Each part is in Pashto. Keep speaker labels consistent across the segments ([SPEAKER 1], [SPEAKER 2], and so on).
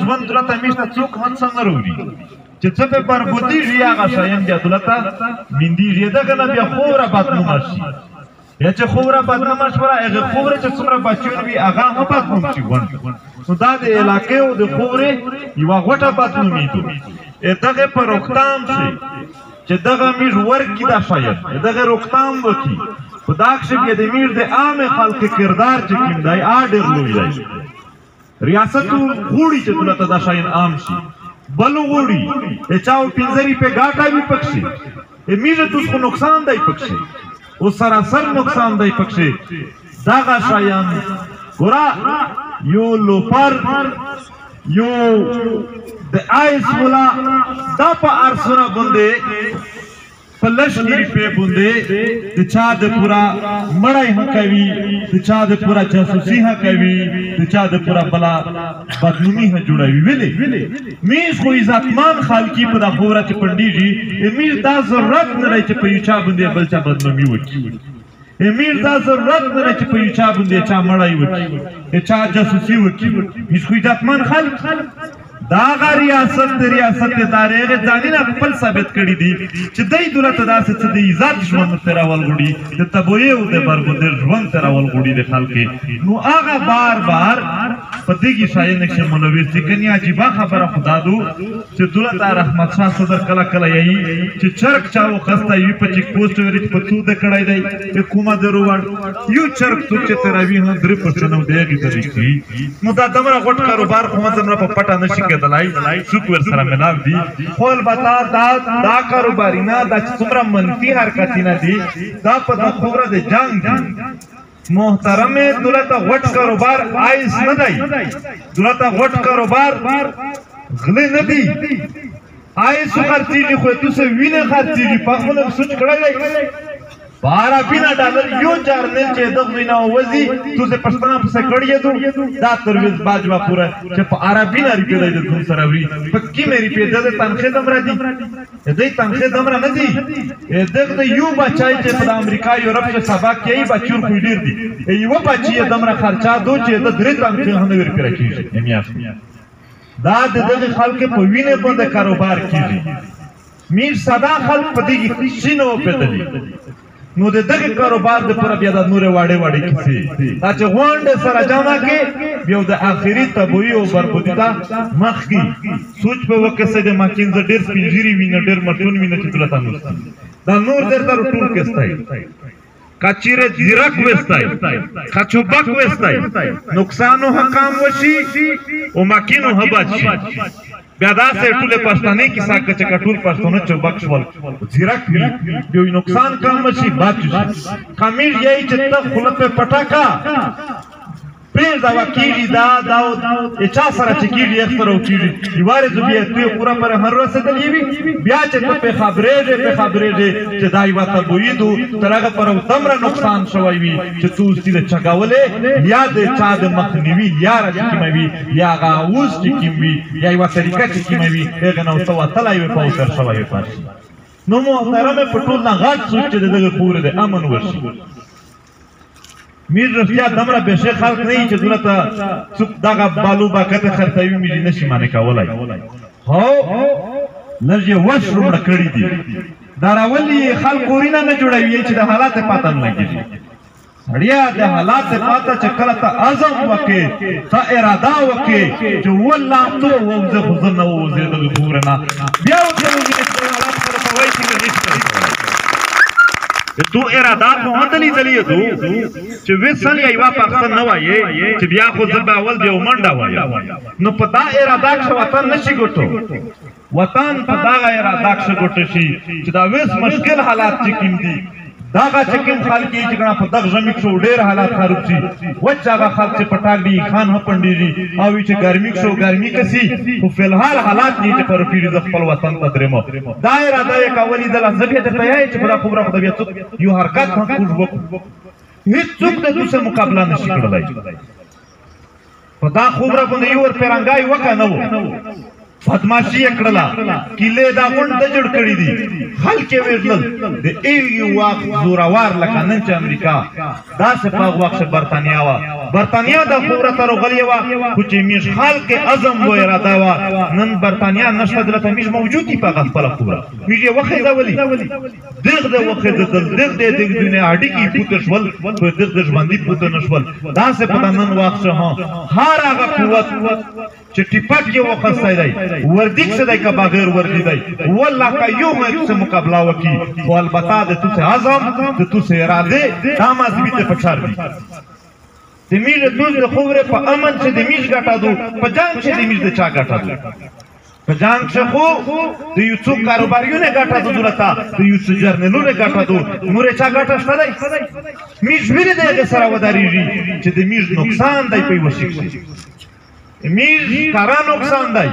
[SPEAKER 1] ژوند دولته میشته څوک هم څه نه راوړي چې څه پې بربودېږي هغه شیان بیا دولته میندېږي دغه نه بیا خوره بدنومه شي یا چې خوره بدنومه شوله هغې خورې چې څومره بچیان وي هغه هم بدنوم شي غونډ نو دا د علاقې او د خورې یوه غوټه بدنومېدو دغې په روکتام شي چې دغه میږ ورکړي دا شاید دغه روکتام وکړي په دا کښې بیا د میږ د عامې خلکو کردار چې کوم دی هغه ډېر لوی دی ریاست غواړي چې دولته دا شیان عام شي بل غواړي د چاو پنځه روپۍ ګاټه وي پکښې میږه ته اوس خو نقصان دی پکښې اوس سراسر نقصان دی پکښې دغه شیان ګوره یو لوپر یو د آیس مولا دا په ارسونه باندې په لس روپۍ باندې د چا د پوره مړی هم کوي د چا د پوره جاسوسي هم کوي د چا د پوره بله بدنومي هم جوړوي ولې میز خو عزتمن خلکي په دا خوره چې پنډېږي میز دا ضرورت نه دی چې په یو چا باندې بل چا بدنومي وکړي میز دا ضرورت نه دی چې په یو چا باندې چا مړی وکړي چا جاسوسي وکړي میز خو عزتمن خلک دا هغه ریاست د ریاست ادارې هغې ځانونه خپل ثابت کړي دي چې دی دولته داسې څه د عزت ژوند تېرول غواړي د تبویې او د بربودۍ ژوند تېرول غواړي د خلکې نو هغه بار بار په دغې شیانو کښې ملوث دي کنې عجیبه خبره خو دا دو چې دولته احمدشاه صدر کله کله یایي چې چرګ چا وخستی وي په چیک پوسټ ویلي چې په څو ده کړی دی د کومه د روړ یو چرګ څوک چې تېروي هم 3% او د هغې ته کوي نو دا دومره غټ کاروبار خو دومره په پټه نه شي کېدلی څوک ورسره ملاو دي خو البته دا کاروبارونه دا چې څومره منفي حرکتونه دي دا په د خوره د جنګ دي محترم دولته غټ کاروبار آیس نه دی دولته غټ کاروبار غلی نه دی آیس خرڅېږي خو تو څه وینه خرڅېږي په خپله سوچ کړی دی 12 ډالر یو جرنل چې دغه وینا وځي تو څه پښتنه پسې کړی دو دا ترویز باجوا پوره چې په عربي نه ریپې دی د سره وی په کې مې ریپې د تنخې دمره دي دې تنخې دمره نه دي دغه یو بچای چې په امریکا یورپ کې سبا کې بچور خو ډیر دي یو بچي دمره خرچا دو چې د درې تنخې هم ورکړي کیږي میاشت دا د دغه خلک په وینه باندې کاروبار کیږي میر صدا خلک په دې شینو پدلی نو د دغه کاروبار د پر بیا د نورې واړې واړې کیسې دا چې غونډې سره جمع کې بیا د آخري تبویې او بربودي ته مخکې سوچ په وکړه چې د ماکینزه ډېر سپین ږیري وینه ډېر مټون وینه چې دولته نوستی دا نور ډېر در ټول کېستی کچیره زیرک وستی کچوبک وستی نقصانو حکام وشي او ماکینو هبات شي بیا داسې ټولې پښتنې کیسه که چې ټول پښتانه چوبک شول زیرک وي بیا نقصان کم شي باد شي خمیر یې چې ته خوله پې پټه کا پرېږده کېږي دا چا سره چې کېږي یخ سره وکېږي یوارې زه بیا توی پوره پرې هر رسېدلې وي بیا چې ته پې خبرېږې چې دا یوه تبویي دو تر هغه پره دومره نقصان شوی وي چې تو اوس دې چګولې یا د چا د مخنیوي لاره چې کومه وي یا هغه اوس چې کوم وي یا یوه طریقه چې کومه وي هغې نه ورته وتلی وي په اوتر شوی وي پاتې نو محترمې په ټول نه غټ سوچ چې د دغه خورې د امن وشي میر رفتیا دمره بشه خلق نه چې دولته څوک دغه بالو باکته خرڅوي مې نشي معنی کولی هو لږ یې وش رومړه کړي دي دا راول یې خلک کورونه نه جوړوي چې د حالات پاته نه لګېږي سړیا د حالات پاته چې کله ته عزم وکړې ته اراده وکړې چې والله تو ووځه خو زه نه ووځې دغه خوره نه بیا تو اراده خو هتلی دلیه دو چې وسل یو پاکستان نه وایي چې بیا خو زبا اول دی ومنډه وایي نو په دا اراده کې وطن نشي ګټو وطن په دا اراده کې ګټو شي چې دا وس مشکل حالات چې کوم دي داغه چې کوم خلک چې ګڼه په دغه ژمي کې ډېر حالات خراب شي وچ هغه خلک چې پټاک دي خان هم پنډېږي او چې ګرمي کې ګرمي کسي خو فلحال حالات دي چې پر پیری د خپل وطن ته درېمو دا اراده یې کولې د لزبې ته یې چې په خبره خو د یو حرکت هم کوږ وکړو هیڅوک د دوسه مقابله نشي کړلای په دا خبره باندې یو ور پیرانګای وکړ نه بدماشي یې کړله کیلې دا غونډه جوړ کړي دي خلک یې ویرلل د ایو وخت زوروار لکه نن چې امریکا داسې په وخت برتانیا وه برطانیه د خوره تر غلی وا خو چې میش خلک عزم و اراده وا نن برطانیه نشته دلته میش موجودی په خپل خوره میش وخه زولي دغه د وخه د دغه د دنیا اډی کی پوت شول په دغه ژوندۍ پوت نشول دا څه په نن واخ شه هر هغه قوت چې ټیپک کې وخصای دی وردیک څه دی که بغیر وردی دی والله که یو مې څه مقابله وکړي خو البته د تو څه عزم د تو څه اراده دا مذهبي ته پچار دي د میش دوز د خوره په امن چې د میش ګټه دو په جنګ چې د میش د چا ګټه دو په جنګ چې خو د یو څو کاروباریونه ګټه دو دلته د یو څو جرنلونه ګټه دو نور چا ګټه شته دی میش ویری دی سره ودارېږي چې د میش نقصان دی په یوه شي میز کارا نقصان دی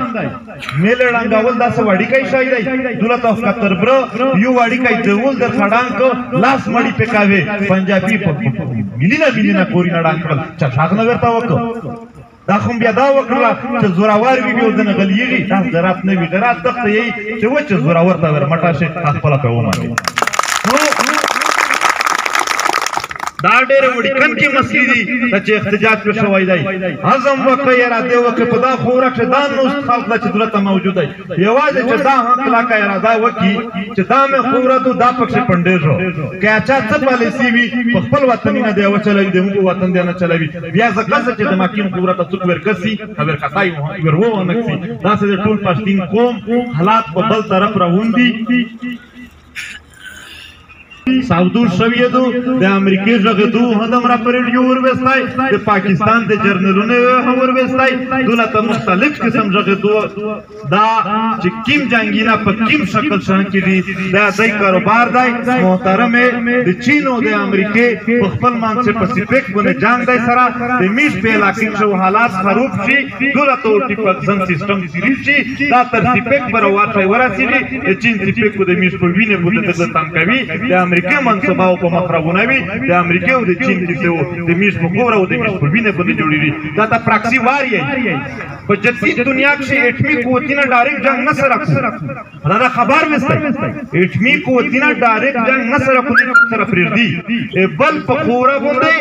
[SPEAKER 1] میل ړنګول داسې وړیکای شای دی دولت او کتر برو یو وړیکای دول در خړانګ لاس مړی پکاوي پنجابي میلینا کوري نه ډانګل چا ښاغنه ورته وکړه دا خو بیا دا وکړه چې زوراور وي بیا ودنه غلیږي دا زرات نه وي زرات دغه یي چې و چې زوراور ته ور مټا شي خپل په ومه دا ډېر وړکن کې مسلې دي چې احتجاج په شوی دی عزم وکړه اراده وکړه په دا خوره کې دا نو خلک چې دلته موجود دی یوازې چې دا حق لا کا اراده وکړي چې دا مې خوره دو دا پکې پندې شو که اچا څه پالیسي وي په خپل وطن نه دی وچلوي د موږ وطن دی نه چلوي بیا ځکه چې د ماکین خوره ته څوک ورکسي خبر کتای ورو ونکسي دا چې ټول پښتين قوم حالات په بل طرف روندي سعودو شویدو د امریکای ژغدو هدم را پرېډیو وروستای د پاکستان د جرنلونه هم وروستای دولت مختلف قسم ژغدو دا چې کیم جنگینا په کیم شکل شان کړي دا ځای کاروبار دی محترم د چین او د امریکای په خپل مانڅ پسیفیک باندې جنگ دی سره د میش په علاقې شو حالات خراب شي دولت او ټیپک زن سیستم سیریز شي دا تر سیفیک پر واټي ورسېږي د چین سیفیک د میش په وینه بوته د تم کوي د امریکای منصباو په مخربونه وي د امریکای او د چین کیسه د میش په خوره او د میش په وینه باندې جوړیږي دا د پراکسی واری په جدید دنیا کې اټمی قوتونه ډایرکټ جنگ نه سره کوي دا خبر وسته اټمی قوتونه ډایرکټ جنگ نه سره کوي سره پریږدي بل په خوره باندې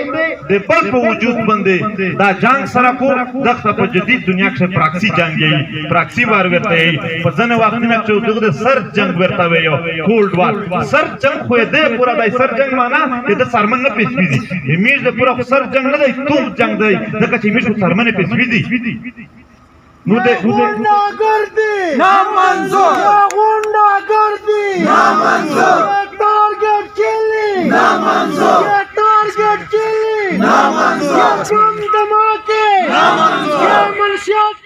[SPEAKER 1] د بل په وجود باندې دا جنگ سره کو دغه په جدید دنیا کې پراکسی جنگ یي پراکسی وار ورته یي په ځنه وختونه چې دغه سر جنگ ورته وي کولډ وار سر جنگ خو دې پورا دای سر جنگ معنا د سرمن نه پیسوي دي میش د پورا سر جنگ نه دی توپ جنگ دی ځکه چې میش سرمن پیسوي دي نو د
[SPEAKER 2] गुंडागर्दी नामंजूर गुंडागर्दी नामंजूर टारगेट किलिंग नामंजूर टारगेट किलिंग नामंजूर बम धमाके नामंजूर मनशियात